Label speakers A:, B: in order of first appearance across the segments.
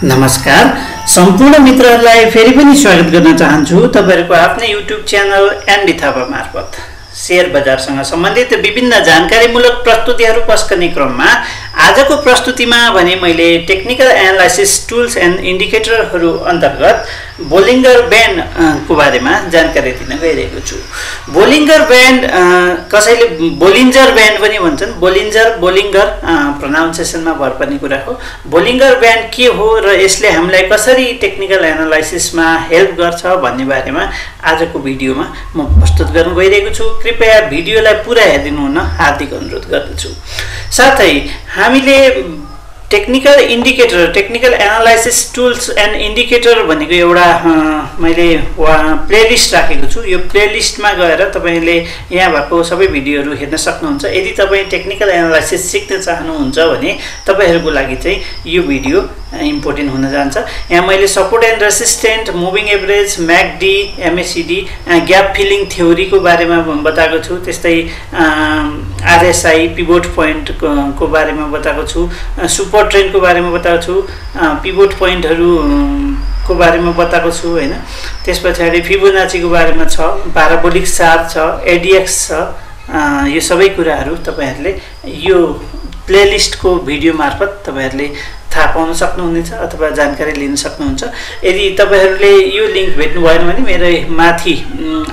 A: नमस्कार सम्पूर्ण मित्रहरूलाई फेरि पनि स्वागत गर्न चाहन्छु तपाईहरुको आफ्नै युट्युब च्यानल एनबी थापा मार्फत शेयर बजारसँग सम्बन्धित विभिन्न जानकारीमूलक प्रस्तुतिहरू पस्कने क्रममा आजको प्रस्तुतिमा भने मैले टेक्निकल एनालाइसिस टुल्स एन्ड इन्डिकेटरहरू अन्तर्गत बोलिङ्गर ब्यान्ड को बारेमा जानकारी दिन गइरहेको छु। बोलिङ्गर ब्यान्ड कसैले बोलिन्जर ब्यान्ड पनि भन्छन्, बोलिङ्गर प्रोनाउन्सिएसनमा भर पर्ने कुरा हो। बोलिङ्गर ब्यान्ड के हो र यसले हामीलाई कसरी टेक्निकल एनालाइसिसमा हेल्प गर्छ भन्ने बारेमा आजको भिडियोमा म प्रस्तुत गर्न गइरहेको छु। कृपया भिडियोलाई पुरा हेरिदिनु हुन हार्दिक अनुरोध गर्दछु। साथै हामीले technical indicator, technical analysis tools and indicator भनेको एउटा मैले प्लेलिस्ट राखेको छु। यो प्लेलिस्टमा गएर तपाईले यहाँ भएको सबै भिडियोहरू हेर्न सक्नुहुन्छ। यदि तपाई टेक्निकल एनालाइसिस सिक्न चाहनुहुन्छ भने तपाईहरुको लागि चाहिँ यो भिडियो इम्पोर्टेन्ट हुन जान्छ। यहाँ मैले support and resistant, moving average, MACD, MACD, gap filling थ्योरीको बारेमा बताएको छु। त्यस्तै आरएसआई, पिभोट पोइन्ट को बारेमा बताएको छु, सुपर ट्रेन्डको बारेमा बताएको छु, पिभोट पोइन्टहरू को बारेमा बताएको छु हैन। त्यसपछि फिबोनाचीको बारेमा छ, प्याराबोलिक चार्ट छ, एडीएक्स छ। यो सबै कुराहरू तपाईहरुले यो प्लेलिस्टको भिडियो मार्फत तपाईहरुले थाहा पाउन सक्नुहुनेछ अथवा जानकारी लिन सक्नुहुन्छ। यदि तपाईहरुले यो लिंक भेट्नु भएन भने मेरो माथि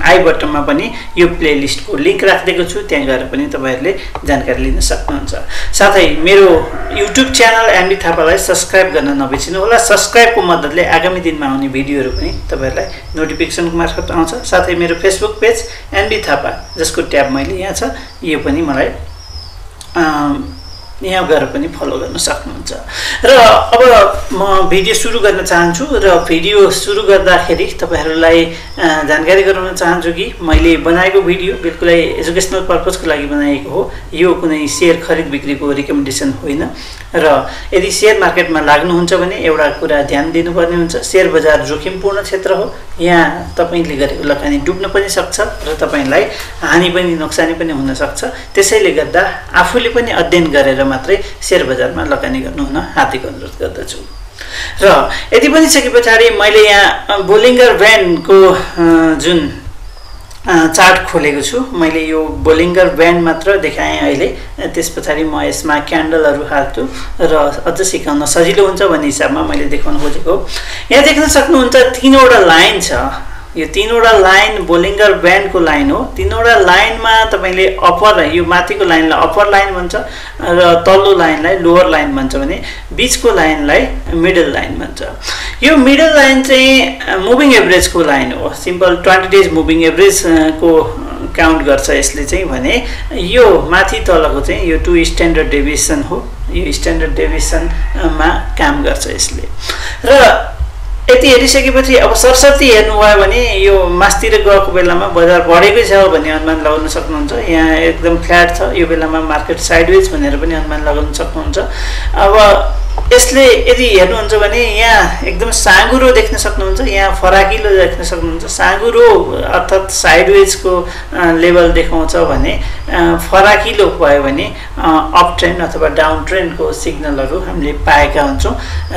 A: आई बटनमा पनि यो प्लेलिस्टको लिंक राखिदिएको छु, त्यहाँ गएर पनि तपाईहरुले जानकारी लिन सक्नुहुन्छ। साथै मेरो युट्युब च्यानल एनबी थापालाई सब्स्क्राइब गर्न नबिर्सनु होला। सब्स्क्राइबको मद्दतले आगामी दिनमा आउने भिडियोहरू पनि तपाईहरुलाई नोटिफिकेसनको मार्फत आउँछ। साथै मेरो फेसबुक पेज एनबी थापा जसको ट्याब मैले यहाँ छ, यो पनि मलाई यहाँ गएर पनि फलो गर्न सक्नुहुन्छ। र अब म भिडियो सुरु गर्न चाहन्छु र भिडियो सुरु गर्दाखेरि तपाईहरुलाई जानकारी गराउन चाहन्छु कि मैले बनाएको भिडियो बिल्कुलै एजुकेशनल पर्पजको लागि बनाएको हो। यो कुनै शेयर खरिद बिक्रीको रिकमेन्डेसन होइन। र यदि शेयर मार्केटमा लाग्नुहुन्छ भने एउटा कुरा ध्यान दिनुपर्ने हुन्छ, शेयर बजार जोखिमपूर्ण क्षेत्र हो। यहाँ तपाईले गरेको लगानी डुब्न पनि सक्छ र तपाईलाई हानि पनि नोक्सानी पनि हुन सक्छ। त्यसैले गर्दा आफूले पनि अध्ययन गरेर मात्रै शेयर बजारमा लगानी गर्नु हुन हार्दिक अनुरोध गर्दछु। र यति पनि सकेपछि मैले यहाँ बोलिङ्गर ब्यान्डको जुन चार्ट खोलेको छु, मैले यो बोलिङ्गर ब्यान्ड मात्र देखाएँ अहिले। त्यसपछि म यसमा क्यान्डलहरू हाल्छु र अझ सिकाउन सजिलो हुन्छ भन्ने हिसाबमा मैले देखाउन खोजेको। यहाँ देख्न सक्नुहुन्छ तीनवटा लाइन छ। यो तीनवटा लाइन बोलिङ्गर ब्यान्डको लाइन हो। तीनवटा लाइनमा तपाईले अप्पर, यो माथिको लाइनलाई अप्पर लाइन भन्छ र तल्लो लाइनलाई लोअर लाइन भन्छ भने बीचको लाइनलाई मिडल लाइन भन्छ। यो मिडल लाइन चाहिँ मुभिङ एभरेजको लाइन हो। सिम्पल 20 डेज मुभिङ एभरेज को काउन्ट गर्छ यसले चाहिँ भने यो माथि तलको चाहिँ यो 2 स्ट्यान्डर्ड डेभिएसन हो। यो स्ट्यान्डर्ड डेभिएसनमा काम गर्छ यसले। र यति हेरिसकेपछि अब सरसर्ती हेर्नुभयो भने यो मास्तिर गएको बेलामा बजार बढेकै छ भन्ने अनुमान लगाउन सक्नुहुन्छ। यहाँ एकदम फ्ल्याट छ, यो बेलामा मार्केट साइडवेज भनेर पनि अनुमान लगाउन सक्नुहुन्छ। अब यसले यदि हेर्नुहुन्छ भने यहाँ एकदम साँगुरो देख्न सक्नुहुन्छ, यहाँ फराकिलो देख्न सक्नुहुन्छ। साँगुरो अर्थात् साइडवेजको लेभल देखाउँछ भने फराकिलो भयो भने अप ट्रेन्ड अथवा डाउन ट्रेन्डको सिग्नलहरू हामीले पाएका हुन्छौँ।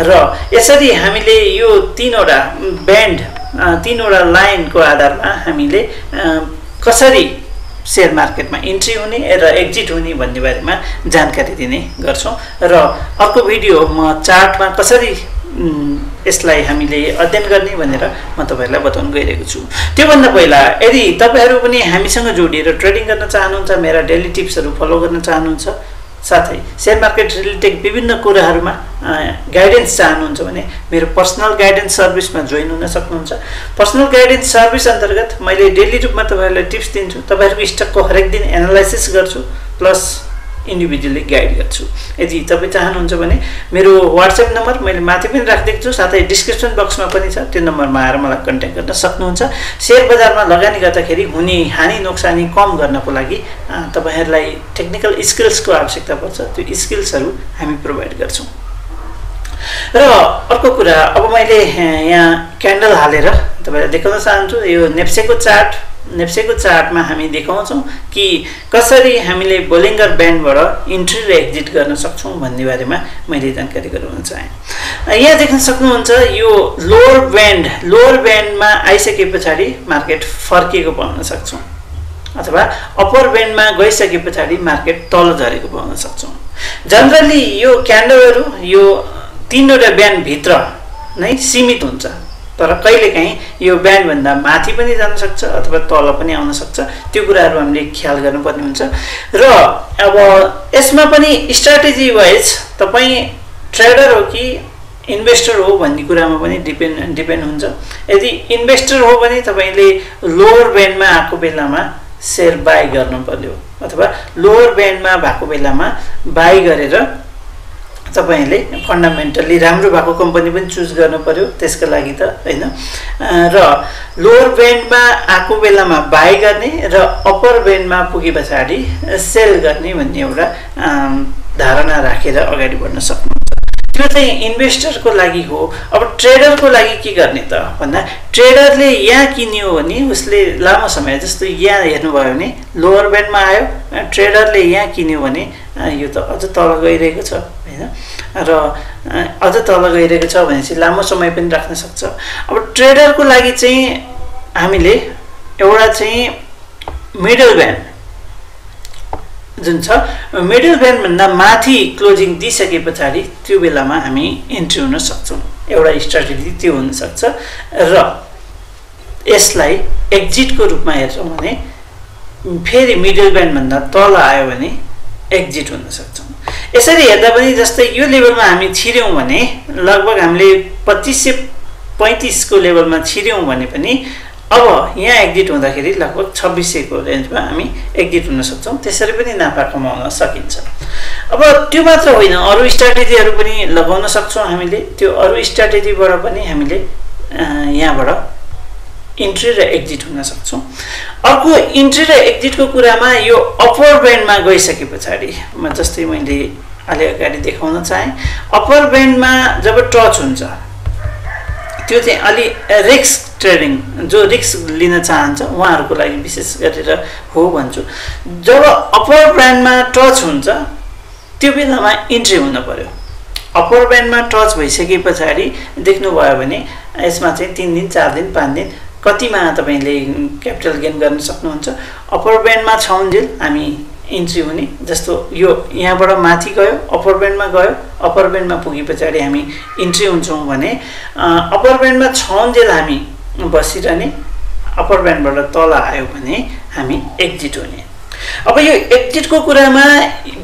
A: र यसरी हामीले यो तीनवटा ब्यान्ड, तीनवटा लाइनको आधारमा हामीले कसरी शेयर मार्केटमा इन्ट्री हुने र एक्जिट हुने भन्ने बारेमा जानकारी दिने गर्छौं। र अर्को भिडियो म चार्टमा कसरी यसलाई हामीले अध्ययन गर्ने भनेर म तपाईहरुलाई बताउन गइरहेको छु। त्योभन्दा पहिला यदि तपाईहरु पनि हामीसँग जोडिएर ट्रेडिङ गर्न चाहनुहुन्छ, मेरा डेली टिप्सहरू फलो गर्न चाहनुहुन्छ, साथै शेयर मार्केट रिलेटेड विभिन्न कुराहरुमा गाइडेन्स चाहनुहुन्छ भने मेरो पर्सनल गाइडेन्स सर्भिसमा जोइन हुन सक्नुहुन्छ। पर्सनल गाइडेन्स सर्भिस अन्तर्गत मैले डेली रूपमा तपाईहरुलाई टिप्स दिन्छु, तपाईहरुको स्टकको हरेक दिन एनालाइसिस गर्छु, प्लस इन्डिभिजुअली गाइड गर्छु। यदि तपाई चाहनुहुन्छ भने मेरो व्हाट्सएप नम्बर मैले माथि पनि राखिदिएको छु, साथै डिस्क्रिप्सन बक्समा पनि छ, त्यो नम्बरमा आएर मलाई कन्ट्याक्ट गर्न सक्नुहुन्छ। शेयर बजारमा लगानी गर्दाखेरि हुने हानि नोक्सानी कम गर्नको लागि तपाईहरुलाई टेक्निकल स्किल्सको आवश्यकता पर्छ। त्यो स्किल्सहरू हामी प्रोभाइड गर्छौं। र अर्को कुरा, अब मैले यहाँ क्यान्डल हालेर तपाईलाई देखाउन चाहन्छु। यो नेप्सेको चार्ट नेप्सेको चार्टमा हामी देखाउँछौँ कि कसरी हामीले बोलिङ्गर ब्यान्डबाट इन्ट्री र एक्जिट गर्न सक्छौँ भन्ने बारेमा मैले जानकारी गराउन चाहेँ। यहाँ देख्न सक्नुहुन्छ यो लोअर ब्यान्डमा आइसके पछाडि मार्केट फर्किएको पाउन सक्छौँ अथवा अप्पर ब्यान्डमा गइसके पछाडि मार्केट तल झरेको पाउन सक्छौँ। जनरली यो क्यान्डलहरू यो 3वटा ब्यान्डभित्र नै सीमित हुन्छ, तर कहिलेकाहीँ यो ब्यान्डभन्दा माथि पनि जान सक्छ अथवा तल पनि आउन सक्छ। त्यो कुराहरू हामीले ख्याल गर्नुपर्ने हुन्छ। र अब यसमा पनि स्ट्राटेजी वाइज तपाईँ ट्रेडर हो कि इन्भेस्टर हो भन्ने कुरामा पनि डिपेन्ड हुन्छ। यदि इन्भेस्टर हो भने तपाईँले लोअर ब्यान्डमा आएको बेलामा सेयर बाई गर्नु पर्यो अथवा लोअर ब्यान्डमा भएको बेलामा बाई गरेर तपाईले फन्डामेन्टली राम्रो भएको कम्पनी पनि चुज गर्नु पर्यो त्यसका लागि त हैन। र लोअर ब्यान्डमा आएको बेलामा बाई गर्ने र अप्पर ब्यान्डमा पुगे पछाडि सेल गर्ने भन्ने एउटा धारणा राखेर अगाडि बढ्न सक्नुहुन्छ। त्यो चाहिँ इन्भेस्टरको लागि हो। अब ट्रेडरको लागि के गर्ने त भन्दा ट्रेडरले यहाँ किन्यो भने उसले लामो समय जस्तो यहाँ हेर्नुभयो भने लोअर ब्यान्डमा आयो, ट्रेडरले यहाँ किन्यो भने यो त अझ तल गइरहेको छ हैन। र अझ तल गइरहेको छ भनेपछि लामो समय पनि राख्न सक्छ। अब ट्रेडरको लागि चाहिँ हामीले एउटा चाहिँ मिडल ब्यान्ड जुन छ, मिडल ब्यान्ड भन्दा माथि क्लोजिङ दिइसके पछाडि त्यो बेलामा हामी इन्ट्री हुन सक्छौँ। एउटा स्ट्राटेजी त्यो हुन सक्छ। र यसलाई एक्जिटको रूपमा हेर्छौँ भने फेरि मिडल ब्यान्ड भन्दा तल आयो भने एक्जिट हुन सक्छौँ। यसरी हेर्दा पनि जस्तै यो लेभलमा हामी छिर्यौँ भने लगभग हामीले 2535 को लेभलमा छिर्यौँ भने पनि अब यहाँ एक्जिट हुँदाखेरि लगभग 2600 को रेन्जमा हामी एक्जिट हुन सक्छौँ। त्यसरी पनि नाफा कमाउन सकिन्छ। अब त्यो मात्र होइन, अरू स्ट्राटेजीहरू पनि लगाउन सक्छौँ हामीले। त्यो अरू स्ट्राटेजीबाट पनि हामीले यहाँबाट इन्ट्री र एक्जिट हुन सक्छौँ। अर्को इन्ट्री र एक्जिटको कुरामा यो अप्पर ब्यान्डमा गइसके पछाडि जस्तै मैले अलि अगाडि देखाउन चाहेँ, अप्पर ब्यान्डमा जब टच हुन्छ त्यो चाहिँ अलि रिस्क ट्रेडिङ जो रिस्क लिन चाहन्छ उहाँहरूको लागि विशेष गरेर हो भन्छु। जब अप्पर ब्यान्डमा टच हुन्छ त्यो बेलामा इन्ट्री हुन पर्यो। अप्पर ब्यान्डमा टच भइसके पछाडि देख्नुभयो भने यसमा चाहिँ 3 दिन 4 दिन 5 दिन कतिमा तपाईँले क्यापिटल गेन गर्न सक्नुहुन्छ। अप्पर ब्यान्डमा छौन्जेल हामी इन्ट्री हुने, जस्तो यो यहाँबाट माथि गयो अप्पर ब्यान्डमा गयो, अप्पर ब्यान्डमा पुगे पछाडि हामी इन्ट्री हुन्छौँ भने अप्पर ब्यान्डमा छौन्जेल हामी बसिरहने, अप्पर ब्यान्डबाट तल आयो भने हामी एक्जिट हुने। अब यो एक्जिटको कुरामा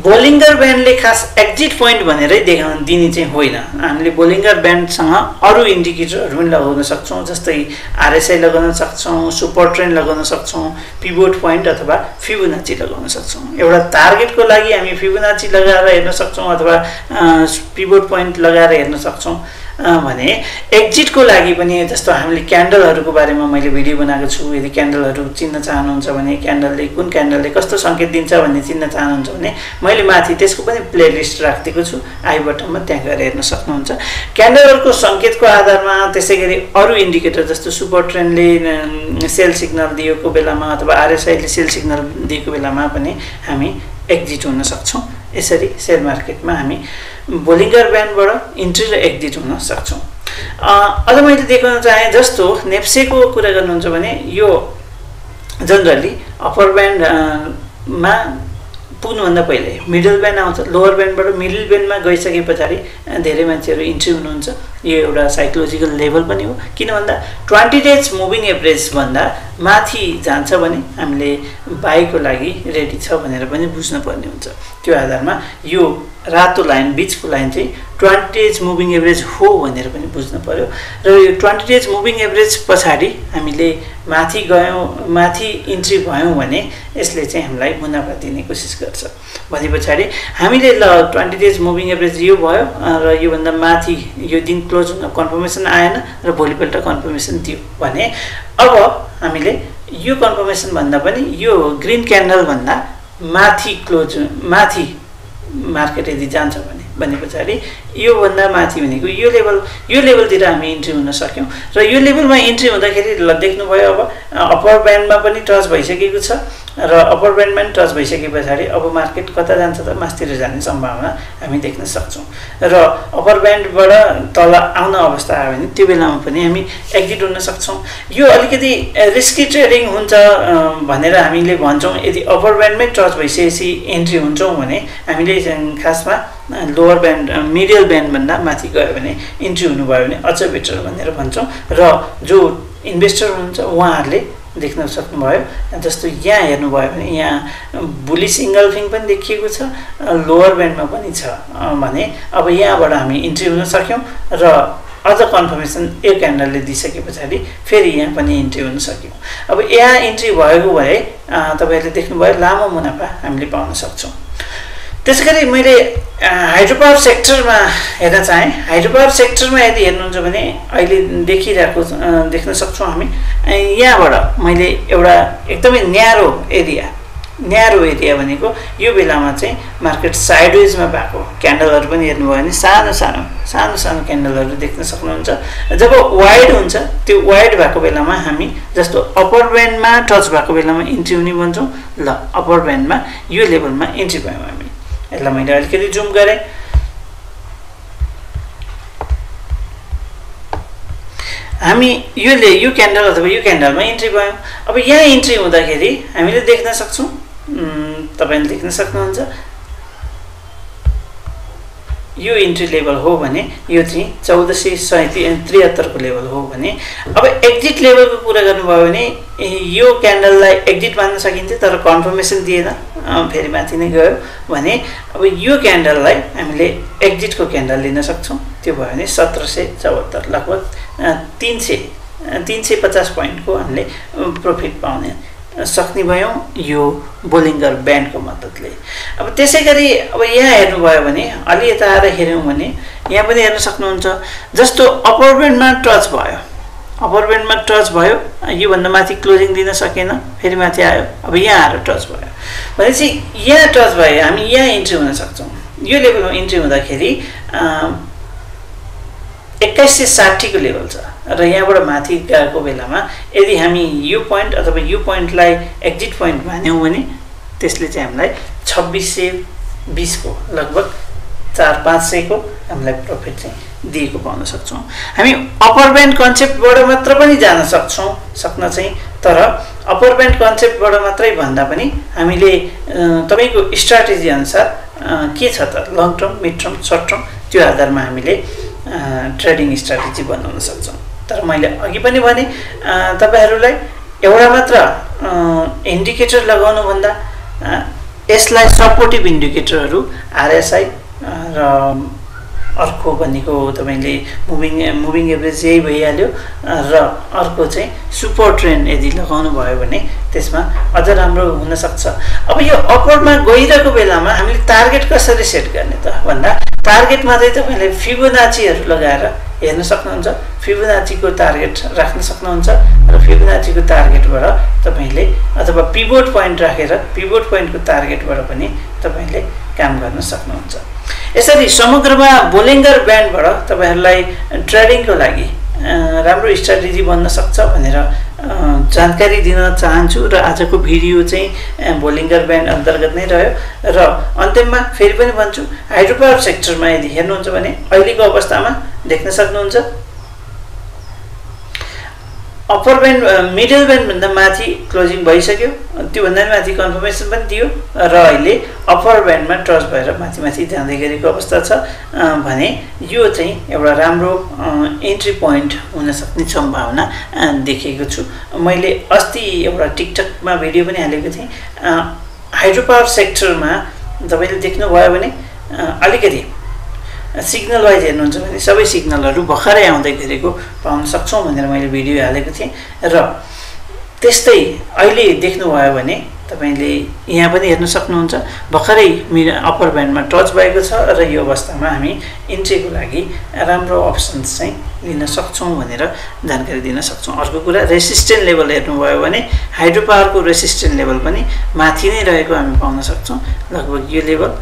A: बोलिङ्गर ब्यान्डले खास एक्जिट पोइन्ट भनेरै देखाउन दिने चाहिँ होइन। हामीले बोलिङ्गर ब्यान्डसँग अरू इन्डिकेटरहरू पनि लगाउन सक्छौँ, जस्तै आरएसआई लगाउन सक्छौँ, सुपर ट्रेन्ड लगाउन सक्छौँ, पिभोट पोइन्ट अथवा फिबोनाची लगाउन सक्छौँ। एउटा टार्गेटको लागि हामी फिबोनाची लगाएर हेर्न सक्छौँ अथवा पिभोट पोइन्ट लगाएर हेर्न सक्छौँ भने एक्जिटको लागि पनि जस्तो हामीले क्यान्डलहरूको बारेमा मैले भिडियो बनाएको छु। यदि क्यान्डलहरू चिन्न चाहनुहुन्छ भने क्यान्डलले कुन क्यान्डलले कस्तो सङ्केत दिन्छ भन्ने चिन्न चाहनुहुन्छ भने मैले माथि त्यसको पनि प्लेलिस्ट राखिदिएको छु, आई बटनमा त्यहाँ गएर हेर्न सक्नुहुन्छ। क्यान्डलहरूको सङ्केतको आधारमा त्यसै गरी अरू इन्डिकेटर जस्तो सुपर ट्रेन्डले सेल सिग्नल दिएको बेलामा अथवा आरएसआईले सेल सिग्नल दिएको बेलामा पनि हामी एक्जिट हुन सक्छौँ। यसरी सेयर मार्केटमा हामी बोलिङ्गर ब्यान्डबाट इन्ट्री र एक्जिट हुन सक्छौँ। अझ मैले देखाउन चाहेँ जस्तो नेप्सेको कुरा गर्नुहुन्छ भने यो जनरली अप्पर ब्यान्डमा पुग्नुभन्दा पहिले मिडल ब्यान्ड आउँछ। लोअर ब्यान्डबाट मिडल ब्यान्डमा गइसके पछाडि धेरै मान्छेहरू इन्ट्री हुनुहुन्छ। यो एउटा साइकोलोजिकल लेभल पनि हो, किन भन्दा 20 डेज मुभिङ एभरेज भन्दा माथि जान्छ भने हामीले बाईको लागि रेडी छ भनेर पनि बुझ्नुपर्ने हुन्छ। त्यो आधारमा यो रातो लाइन बिचको लाइन चाहिँ 20 डेज मुभिङ एभरेज हो भनेर पनि बुझ्नु पर्यो। र यो 20 डेज मुभिङ एभरेज पछाडि हामीले माथि गयौँ, माथि इन्ट्री भयौँ भने यसले चाहिँ हामीलाई मुनाफा दिने कोसिस गर्छ। भने पछाडि हामीले ल 20 डेज मुभिङ एभरेज यो भयो र योभन्दा माथि यो दिन क्लोज हुन कन्फर्मेसन आएन र भोलिपल्ट कन्फर्मेसन दियो भने अब हामीले यो कन्फर्मेसन भन्दा पनि यो ग्रिन क्यान्डल भन्दा माथि क्लोज माथि मार्केट यदि जान्छ भने पछाडि यो भन्दा माथि भनेको यो लेभलतिर हामी इन्ट्री हुन सक्यौं र यो लेभलमा इन्ट्री हुँदाखेरि ल देख्नुभयो अब अप्पर ब्यान्डमा पनि टच भइसकेको छ र अप्पर ब्यान्डमा पनि टच भइसकेपछि अब मार्केट कता जान्छ त मास्तिर जाने सम्भावना हामी देख्न सक्छौं र अप्पर ब्यान्डबाट तल आउन अवस्था आयो भने त्यो बेलामा पनि हामी एक्जिट हुन सक्छौं यो अलिकति रिस्की ट्रेडिङ हुन्छ भनेर हामीले भन्छौं यदि अप्पर ब्यान्डमै टच भइसकेपछि एन्ट्री हुन्छौं भने हामीले खासमा लोअर ब्यान्ड मिडल ब्यान्ड भन्दा माथि गयो भने इन्ट्री हुनुभयो भने अझ बेटर भनेर भन्छौं र जो इन्भेस्टर हुनुहुन्छ उहाँहरूले देख्न सक्नुभयो जस्तो यहाँ हेर्नुभयो भने यहाँ बुलिश इङ्गल्फिङ पनि देखिएको छ लोअर ब्यान्डमा पनि छ भने अब यहाँबाट हामी इन्ट्री हुन सक्यौं र अझ कन्फर्मेसन एक क्यान्डलले दिइसकेपछि फेरि यहाँ पनि इन्ट्री हुन सक्यौं अब यहाँ इन्ट्री भएको भए तपाईहरुले देख्नुभयो लामो मुनाफा हामीले पाउन सक्छौं त्यसैगरी मैले हाइड्रोपावर सेक्टरमा हेर्न चाहे हाइड्रोपावर सेक्टरमा यदि हेर्नुहुन्छ भने अहिले देख्न सक्छौं हामी यहाँबाट मैले एउटा एकदमै न्यारो एरिया भनेको यो बेलामा चाहिँ मार्केट साइडवेजमा भएको क्यान्डलहरु पनि हेर्नुभयो भने सानो क्यान्डलहरु देख्न सक्नुहुन्छ जब वाइड हुन्छ त्यो वाइड भएको बेलामा हामी जस्तो अप्पर ब्यान्डमा टच भएको बेलामा इन्ट्री हुने भन्छौं ल अप्पर ब्यान्डमा यो लेभलमा इन्ट्री पायौं हामी यसलाई मैले अलिकति जुम गरे हामी यो क्यान्डल अथवा यो क्यान्डलमा इन्ट्री पायौं अब यहाँ इन्ट्री हुँदाखेरि हामीले देख्न सक्छौं तपाईले देख्न सक्नुहुन्छ यो इन्ट्री लेभल हो भने यो चाहिँ 1473 को लेभल हो भने अब एक्जिट लेभलको कुरा गर्नुभयो भने यो क्यान्डललाई एक्जिट मान्न सकिन्छ तर कन्फर्मेसन दिएन फेरि माथि नै गयो भने अब यो क्यान्डललाई हामीले एक्जिटको क्यान्डल लिन सक्छौं त्यो भयो भने 1774 लगभग 350 पोइन्टको हामीले प्रॉफिट पाउने सक्ने भयौं यो बोलिङ्गर ब्यान्डको मद्दतले अब त्यसैगरी अब यहाँ हेर्नुभयो भने अलि यता आएर हेर्यौं भने यहाँ पनि हेर्न सक्नुहुन्छ जस्तो अप्पर ब्यान्डमा टच भयो यो भन्दा माथि क्लोजिङ दिन सकेन फेरि माथि आयो अब यहाँ आएर टच भयो भनेपछि यहाँ टच भए हामी यहाँ इन्ट्री हुन सक्छौं यो लेभलमा इन्ट्री हुँदाखेरि 2160 को लेभल छ र यहाँबाट माथि गएको बेलामा यदि हामी यो पोइन्ट अथवा यो पोइन्टलाई एक्जिट पोइन्ट मान्यौं भने त्यसले चाहिँ हामीलाई 2620 को लगभग 4-500 को हामीलाई प्रॉफिट चाहिँ दिएको पाउन सक्छौं हामी अप्पर ब्यान्ड कन्सेप्टबाट मात्र पनि जान सक्न चाहिँ तर अप्पर ब्यान्ड कन्सेप्टबाट मात्रै भन्दा पनि हामीले तपाईको स्ट्र्याटेजी अनुसार के छ त long term mid term shirt term त्यो आधारमा हामीले ट्रेडिङ स्ट्र्याटेजी बनाउन सक्छौं तर मैले अघि पनि भने तपाईहरुलाई एउटा मात्र इन्डिकेटर लगाउनु भन्दा यसलाई सपोर्टिभ इन्डिकेटरहरु आरएसआई र अर्को भनेको तपाईले मुभिङ एभरेज यही भइहाल्यो र अर्को चाहिँ सुपर ट्रेन्ड यदि लगाउनु भयो भने त्यसमा अझ राम्रो हुन सक्छ अब यो अपवर्डमा गइरहेको बेलामा हामीले टार्गेट कसरी सेट गर्ने त भन्दा टार्गेटमा चाहिँ तपाईले फिबोनाचीहरु लगाएर हेर्न सक्नुहुन्छ फिबोनाचीको टार्गेट राख्न सक्नुहुन्छ र फिबोनाचीको टार्गेटबाट तपाईले अथवा पिभोट पोइन्ट राखेर पिभोट पोइन्टको टार्गेटबाट पनि तपाईले काम गर्न सक्नुहुन्छ यसरी समग्रमा बोलिङ्गर ब्यान्डबाट तपाईहरुलाई ट्रेडिङको लागि राम्रो स्ट्र्याटेजी बन्न सक्छ भनेर जानकारी दिन चाहन्छु र आजको भिडियो चाहिँ बोलिङ्गर ब्यान्ड अन्तर्गत नै रह्यो र अन्त्यमा फेरि पनि भन्छु हाइड्रोपावर सेक्टरमा यदि हेर्नुहुन्छ भने अहिलेको अवस्थामा देख्न सक्नुहुन्छ अप्पर ब्यान्ड मिडल ब्यान्ड भन्दा माथि क्लोजिङ भइसक्यो त्यो भन्दा माथि कन्फर्मेसन पनि दियो र अहिले अप्पर ब्यान्डमा टच भएर माथि जाँदै गरेको अवस्था छ भने यो चाहिँ एउटा राम्रो एन्ट्री पोइन्ट हुन सक्ने सम्भावना देखेको छु मैले अस्ति एउटा टिकटकमा भिडियो पनि हालेको थिएँ हाइड्रोपावर सेक्टरमा तपाईले देख्नु भयो भने अलिकति सिग्नल वाइज हेर्नुहुन्छ भने सबै सिग्नलहरु भर्खरै आउँदै गरेको पाउन सक्छौं भनेर मैले भिडियो हालेको थिएँ र त्यस्तै अहिले देख्नु भयो भने तपाईले यहाँ पनि हेर्न सक्नुहुन्छ भर्खरै अप्पर ब्यान्डमा टच भएको छ र यो अवस्थामा हामी इन्ट्रीको लागि राम्रो अप्सन्स चाहिँ लिन सक्छौं भनेर जानकारी दिन सक्छौं अर्को कुरा रेसिस्टेन्ट लेभल हेर्नु भयो भने हाइड्रोपावरको रेसिस्टेन्ट लेभल पनि माथि नै रहेको हामी पाउन सक्छौं लगभग यो लेभल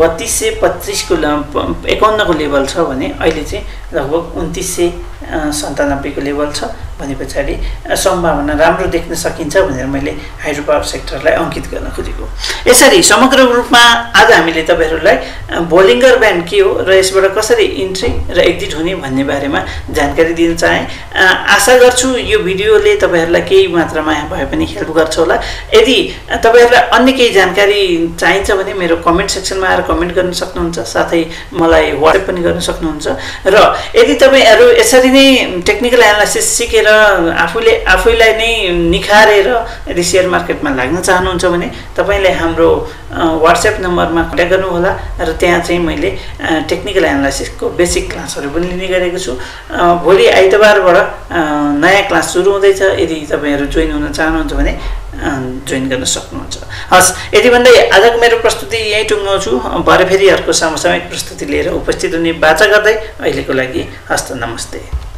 A: 3225 को 51 को लेभल छ भने अहिले चाहिँ लगभग 2997 को लेभल छ भने पछाडि सम्भावना राम्रो देख्न सकिन्छ भनेर मैले हाइड्रो पावर सेक्टरलाई अंकित गर्न खोजेको। यसरी समग्र रूपमा आज हामीले तपाईहरुलाई बोलिङ्गर ब्यान्ड के हो र यसबाट कसरी इन्ट्री र एक्जिट हुने भन्ने बारेमा जानकारी दिन चाहे। आशा गर्छु यो भिडियोले तपाईहरुलाई केही मात्रामा भए पनि हेल्प गर्छ होला। यदि तपाईहरुलाई अन्य केही जानकारी चाहिन्छ भने मेरो कमेन्ट सेक्सनमा आएर कमेन्ट गर्न सक्नुहुन्छ, साथै मलाई व्हाट्सएप पनि गर्न सक्नुहुन्छ। र यदि तपाईहरु यसरी नै टेक्निकल एनालाइसिस सिकेर आफैलाई नै निखारेर यदि शेयर मार्केटमा लाग्न चाहनुहुन्छ भने तपाईले हाम्रो व्हाट्सएप नम्बरमा कन्ट्याक्ट गर्नु होला र त्यहाँ चाहिँ मैले टेक्निकल एनालाइसिसको बेसिक क्लासहरु पनि लिने गरेको छु। भोलि आइतबारबाट नयाँ क्लास सुरु हुँदैछ। यदि तपाईहरु जोइन हुन चाहनुहुन्छ भने जोइन गर्न सक्नुहुन्छ। हस्, यति भन्दै आजको मेरो प्रस्तुति यही टुङ्गाउँछु। भरे फेरि अर्को समसामयिक प्रस्तुति लिएर उपस्थित हुने बाचा गर्दै अहिलेको लागि हस्त नमस्ते।